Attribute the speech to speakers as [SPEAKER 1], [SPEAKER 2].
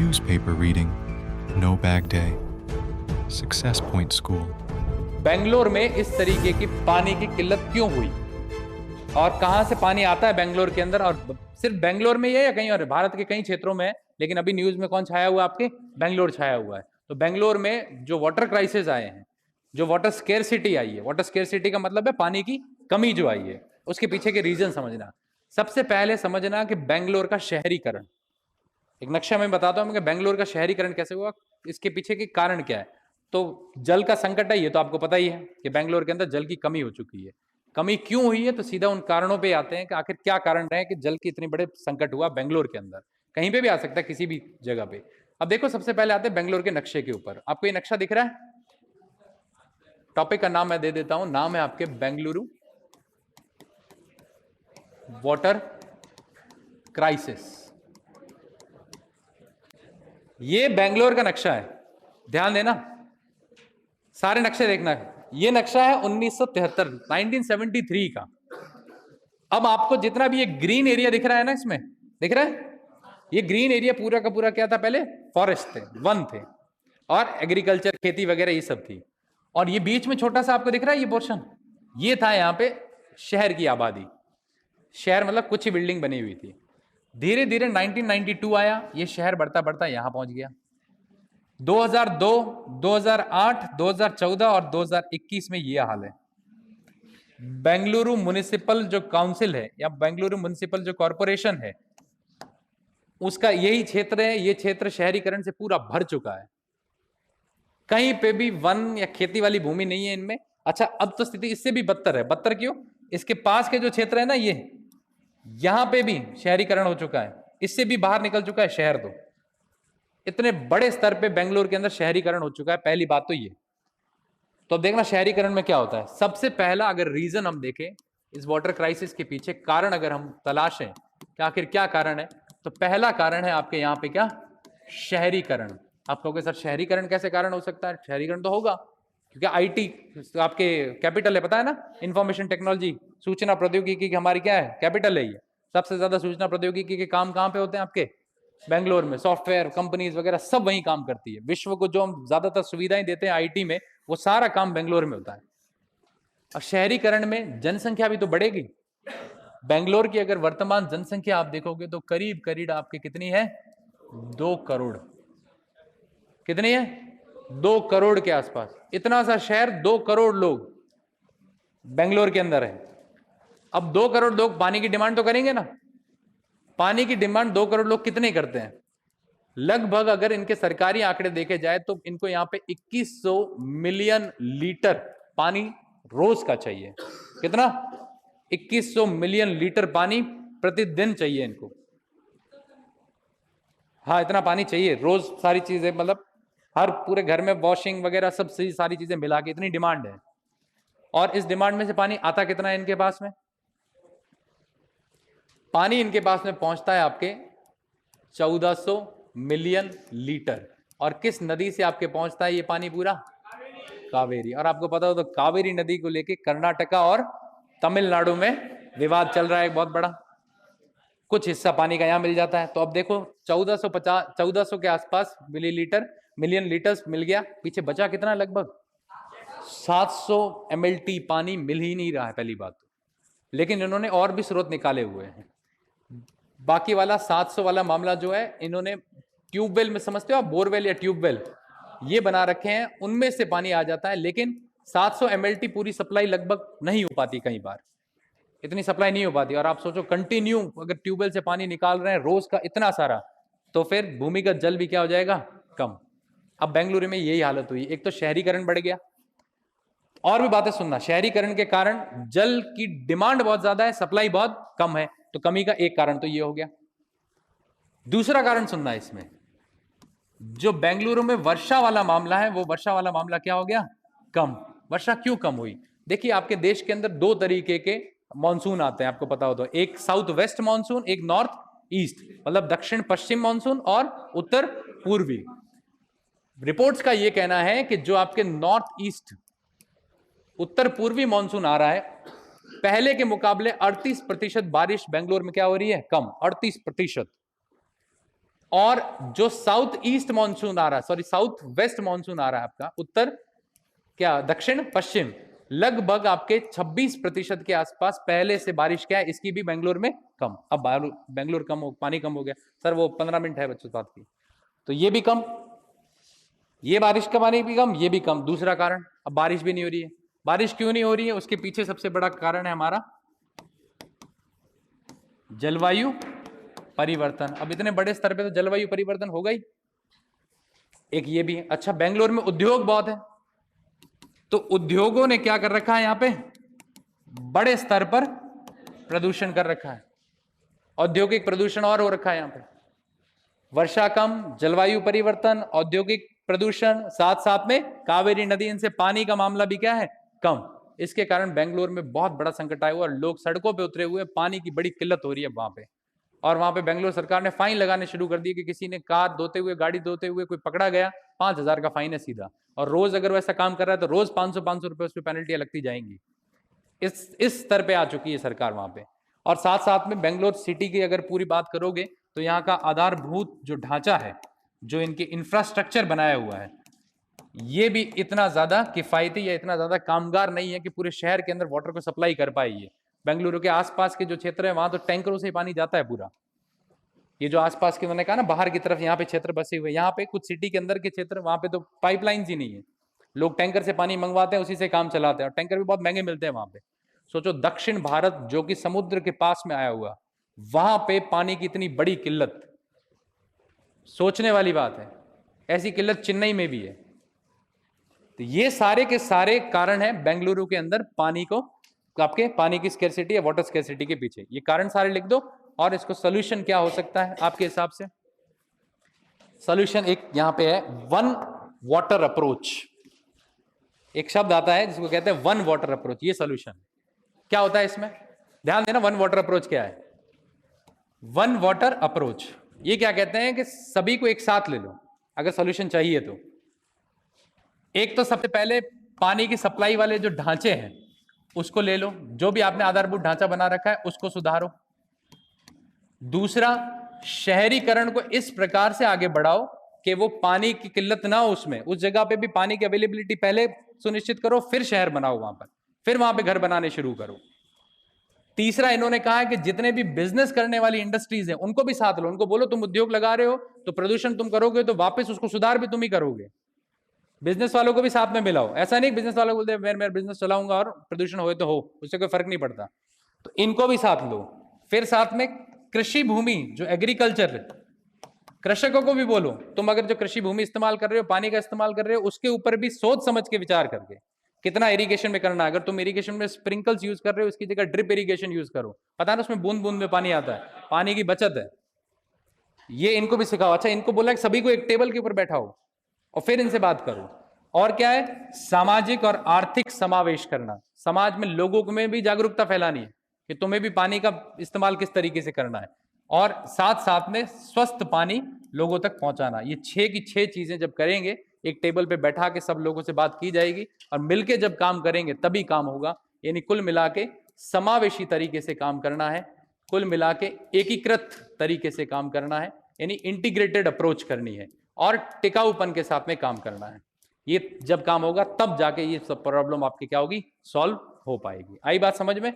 [SPEAKER 1] newspaper reading, no bag day, Success Point School.
[SPEAKER 2] Bangalore में इस तरीके की पानी की किल्लत क्यों हुई और कहां से पानी आता है बेंगलोर के अंदर? और सिर्फ बेंगलोर में ही है या कहीं और? भारत के कई क्षेत्रों में है, लेकिन अभी न्यूज में कौन छाया हुआ है आपके? बेंगलोर छाया हुआ है। तो बेंगलोर में जो वाटर क्राइसिस आए हैं, जो वाटर स्केर्सिटी आई है, वाटर स्केर्सिटी का मतलब है पानी की कमी जो आई है, उसके पीछे के रीजन समझना। सबसे पहले समझना कि बेंगलोर का शहरीकरण, एक नक्शा मैं बताता हूं कि बेंगलोर का शहरीकरण कैसे हुआ, इसके पीछे के कारण क्या है। तो जल का संकट है, ये तो आपको पता ही है कि बेंगलोर के अंदर जल की कमी हो चुकी है। कमी क्यों हुई है? तो सीधा उन कारणों पे आते हैं कि आखिर क्या कारण रहे कि जल की इतनी बड़े संकट हुआ बेंगलोर के अंदर। कहीं पे भी आ सकता है, किसी भी जगह पे। अब देखो, सबसे पहले आते हैं बेंगलोर के नक्शे के ऊपर। आपको ये नक्शा दिख रहा है? टॉपिक का नाम मैं दे देता हूं, नाम है आपके बेंगलुरु वाटर क्राइसिस। ये बेंगलोर का नक्शा है, ध्यान देना, सारे नक्शे देखना है। ये नक्शा है 1973 1973 का। अब आपको जितना भी ये ग्रीन एरिया दिख रहा है ना, इसमें दिख रहा है, ये ग्रीन एरिया पूरा का पूरा क्या था? पहले फॉरेस्ट थे, वन थे, और एग्रीकल्चर, खेती वगैरह ये सब थी। और ये बीच में छोटा सा आपको दिख रहा है ये पोर्शन, ये था यहाँ पे शहर की आबादी। शहर मतलब कुछ ही बिल्डिंग बनी हुई थी। धीरे धीरे 1992 आया, ये शहर बढ़ता बढ़ता यहां पहुंच गया। 2002, 2008, 2014 और 2021 में ये हाल है। बेंगलुरु म्युनिसिपल जो काउंसिल है या बेंगलुरु म्युनिसिपल जो कॉरपोरेशन है, उसका यही क्षेत्र है, ये क्षेत्र शहरीकरण से पूरा भर चुका है। कहीं पे भी वन या खेती वाली भूमि नहीं है इनमें। अच्छा, अब तो स्थिति इससे भी बदतर है। बदतर क्यों? इसके पास के जो क्षेत्र है ना, ये यहां पे भी शहरीकरण हो चुका है, इससे भी बाहर निकल चुका है शहर। तो इतने बड़े स्तर पे बेंगलोर के अंदर शहरीकरण हो चुका है, पहली बात तो ये। तो अब देखना शहरीकरण में क्या होता है। सबसे पहला अगर रीजन हम देखें इस वाटर क्राइसिस के पीछे, कारण अगर हम तलाशें कि आखिर क्या कारण है, तो पहला कारण है आपके यहाँ पे क्या? शहरीकरण। आप कहोगे सर शहरीकरण कैसे कारण हो सकता है? शहरीकरण तो होगा क्योंकि आईटी आपके कैपिटल है, पता है ना, इंफॉर्मेशन टेक्नोलॉजी, सूचना प्रौद्योगिकी की हमारी क्या है? कैपिटल है ये। सबसे ज्यादा सूचना प्रौद्योगिकी के काम कहाँ पे होते हैं? आपके बेंगलोर में। सॉफ्टवेयर कंपनीज वगैरह सब वहीं काम करती है। विश्व को जो हम ज्यादातर सुविधाएं देते हैं आईटी में, वो सारा काम बेंगलोर में होता है। और शहरीकरण में जनसंख्या भी तो बढ़ेगी। बेंगलोर की अगर वर्तमान जनसंख्या आप देखोगे तो करीब करीब आपकी कितनी है? 2 करोड़। कितनी है? 2 करोड़ के आसपास। इतना सा शहर, 2 करोड़ लोग बेंगलोर के अंदर है। अब 2 करोड़ लोग पानी की डिमांड तो करेंगे ना। पानी की डिमांड 2 करोड़ लोग कितने करते हैं? लगभग अगर इनके सरकारी आंकड़े देखे जाए तो इनको यहाँ पे 2100 मिलियन लीटर पानी रोज का चाहिए। कितना? 2100 मिलियन लीटर पानी प्रतिदिन चाहिए इनको। हाँ, इतना पानी चाहिए रोज, सारी चीजें, मतलब हर पूरे घर में वॉशिंग वगैरह सब सारी चीजें मिला के इतनी डिमांड है। और इस डिमांड में से पानी आता कितना है इनके पास में? पानी इनके पास में पहुंचता है आपके 1400 मिलियन लीटर। और किस नदी से आपके पहुंचता है ये पानी? पूरा कावेरी। और आपको पता हो तो कावेरी नदी को लेके कर्नाटका और तमिलनाडु में विवाद चल रहा है बहुत बड़ा। कुछ हिस्सा पानी का यहां मिल जाता है। तो अब देखो 1400 के आसपास मिलियन लीटर्स मिल गया, पीछे बचा कितना? लगभग 700 MLT पानी मिल ही नहीं रहा है, पहली बात। लेकिन इन्होंने और भी स्रोत निकाले हुए हैं। बाकी वाला 700 वाला मामला जो है, इन्होंने ट्यूबवेल में, समझते हो आप, बोरवेल या ट्यूबवेल, ये बना रखे हैं, उनमें से पानी आ जाता है। लेकिन 700 MLT पूरी सप्लाई लगभग नहीं हो पाती, कई बार इतनी सप्लाई नहीं हो पाती। और आप सोचो कंटिन्यू अगर ट्यूबवेल से पानी निकाल रहे हैं रोज का इतना सारा, तो फिर भूमिगत जल भी क्या हो जाएगा? कम। अब बेंगलुरु में यही हालत हुई। एक तो शहरीकरण बढ़ गया, और भी बातें सुनना। शहरीकरण के कारण जल की डिमांड बहुत ज्यादा है, सप्लाई बहुत कम है। तो कमी का एक कारण तो ये हो गया। दूसरा कारण सुनना इसमें, जो बेंगलुरु में वर्षा वाला मामला है, वो वर्षा वाला मामला क्या हो गया? कम। वर्षा क्यों कम हुई? देखिए, आपके देश के अंदर 2 तरीके के मॉनसून आते हैं, आपको पता हो तो। एक साउथ वेस्ट मॉनसून, एक नॉर्थ ईस्ट, मतलब दक्षिण पश्चिम मॉनसून और उत्तर पूर्वी। रिपोर्ट्स का यह कहना है कि जो आपके नॉर्थ ईस्ट, उत्तर पूर्वी मॉनसून आ रहा है, पहले के मुकाबले 38% बारिश बेंगलोर में क्या हो रही है? कम। 38%। और जो साउथ ईस्ट मानसून आ रहा है, सॉरी साउथ वेस्ट मानसून आ रहा है आपका, उत्तर क्या दक्षिण पश्चिम, लगभग आपके 26% के आसपास पहले से बारिश क्या है इसकी भी बेंगलोर में कम। अब बेंगलोर कम हो, पानी कम हो गया सर, वो 15 मिनट है बच्चों बात की, तो ये भी कम, ये बारिश का पानी भी कम, ये भी कम। दूसरा कारण, अब बारिश भी नहीं हो रही है। बारिश क्यों नहीं हो रही है? उसके पीछे सबसे बड़ा कारण है हमारा जलवायु परिवर्तन। अब इतने बड़े स्तर पे तो जलवायु परिवर्तन होगा ही, एक ये भी है। अच्छा, बेंगलोर में उद्योग बहुत है, तो उद्योगों ने क्या कर रखा है यहां पे, बड़े स्तर पर प्रदूषण कर रखा है, औद्योगिक प्रदूषण और हो रखा है यहां पे। वर्षा कम, जलवायु परिवर्तन, औद्योगिक प्रदूषण, साथ साथ में कावेरी नदी, इनसे पानी का मामला भी क्या है, कम। इसके कारण बेंगलोर में बहुत बड़ा संकट आया हुआ, लोग सड़कों पे उतरे हुए, पानी की बड़ी किल्लत हो रही है वहां पे। और वहां पे बेंगलोर सरकार ने फाइन लगाने शुरू कर दिए कि किसी ने कार धोते हुए, गाड़ी धोते हुए कोई पकड़ा गया, 5,000 का फाइन है सीधा। और रोज अगर वैसा काम कर रहा है तो रोज 500 रुपए उस पर पेनल्टियां लगती जाएंगी। इस स्तर पे आ चुकी है सरकार वहां पे। और साथ साथ में बेंगलोर सिटी की अगर पूरी बात करोगे तो यहाँ का आधारभूत जो ढांचा है, जो इनके इंफ्रास्ट्रक्चर बनाया हुआ है, ये भी इतना ज्यादा किफायती या इतना ज्यादा कामगार नहीं है कि पूरे शहर के अंदर वाटर को सप्लाई कर पाए। ये बेंगलुरु के आसपास के जो क्षेत्र है वहां तो टैंकरों से पानी जाता है पूरा। ये जो आसपास के, मैंने कहा ना बाहर की तरफ यहाँ पे क्षेत्र बसे हुए, यहाँ पे कुछ सिटी के अंदर के क्षेत्र, वहां पे तो पाइपलाइंस ही नहीं है, लोग टैंकर से पानी मंगवाते हैं, उसी से काम चलाते हैं, और टैंकर भी बहुत महंगे मिलते हैं वहां पे। सोचो दक्षिण भारत जो कि समुद्र के पास में आया हुआ, वहां पे पानी की इतनी बड़ी किल्लत, सोचने वाली बात है। ऐसी किल्लत चेन्नई में भी है। तो ये सारे के सारे कारण हैं बेंगलुरु के अंदर पानी को, आपके पानी की स्कैर्सिटी या वाटर स्कैर्सिटी के पीछे। ये कारण सारे लिख दो, और इसको सोल्यूशन क्या हो सकता है आपके हिसाब से? सोल्यूशन एक यहां पे है, वन वाटर अप्रोच। एक शब्द आता है जिसको कहते हैं वन वाटर अप्रोच, ये सोल्यूशन क्या होता है इसमें? ध्यान देना, वन वाटर अप्रोच क्या है? वन वाटर अप्रोच ये क्या कहते हैं कि सभी को एक साथ ले लो अगर सोल्यूशन चाहिए तो। एक तो सबसे पहले पानी की सप्लाई वाले जो ढांचे हैं उसको ले लो, जो भी आपने आधारभूत ढांचा बना रखा है उसको सुधारो। दूसरा, शहरीकरण को इस प्रकार से आगे बढ़ाओ कि वो पानी की किल्लत ना हो, उसमें उस जगह पे भी पानी की अवेलेबिलिटी पहले सुनिश्चित करो, फिर शहर बनाओ वहां पर, फिर वहां पे घर बनाने शुरू करो। तीसरा, इन्होंने कहा है कि जितने भी बिजनेस करने वाली इंडस्ट्रीज हैं उनको भी साथ लो, उनको बोलो तुम उद्योग लगा रहे हो तो प्रदूषण तुम करोगे तो वापस उसको सुधार भी तुम ही करोगे। बिजनेस वालों को भी साथ में मिलाओ, ऐसा नहीं बिजनेस वालों बोलते मैं बिजनेस चलाऊंगा और प्रदूषण हो तो हो, उससे कोई फर्क नहीं पड़ता, तो इनको भी साथ लो। फिर साथ में कृषि भूमि, जो एग्रीकल्चर, कृषकों को भी बोलो तुम अगर जो कृषि भूमि इस्तेमाल कर रहे हो, पानी का इस्तेमाल कर रहे हो, उसके ऊपर भी सोच समझ के विचार करके कितना इरिगेशन में करना है। अगर तुम इरिगेशन में स्प्रिंकल्स यूज कर रहे हो, उसकी जगह ड्रिप इरिगेशन यूज करो, पता है ना उसमें बूंद बूंद में पानी आता है, पानी की बचत है। ये इनको भी सिखाओ। अच्छा, इनको बोला कि सभी को एक टेबल के ऊपर बैठाओ और फिर इनसे बात करो। और क्या है? सामाजिक और आर्थिक समावेश करना, समाज में लोगों में भी जागरूकता फैलानी है कि तुम्हें भी पानी का इस्तेमाल किस तरीके से करना है, और साथ साथ में स्वस्थ पानी लोगों तक पहुंचाना। ये 6 की 6 चीजें जब करेंगे, एक टेबल पे बैठा के सब लोगों से बात की जाएगी और मिलके जब काम करेंगे तभी काम होगा। यानी कुल मिला के समावेशी तरीके से काम करना है, कुल मिला के एकीकृत तरीके से काम करना है, यानी इंटीग्रेटेड अप्रोच करनी है और टिकाऊपन के साथ में काम करना है। ये जब काम होगा तब जाके ये सब प्रॉब्लम आपकी क्या होगी, सॉल्व हो पाएगी। आई बात समझ में?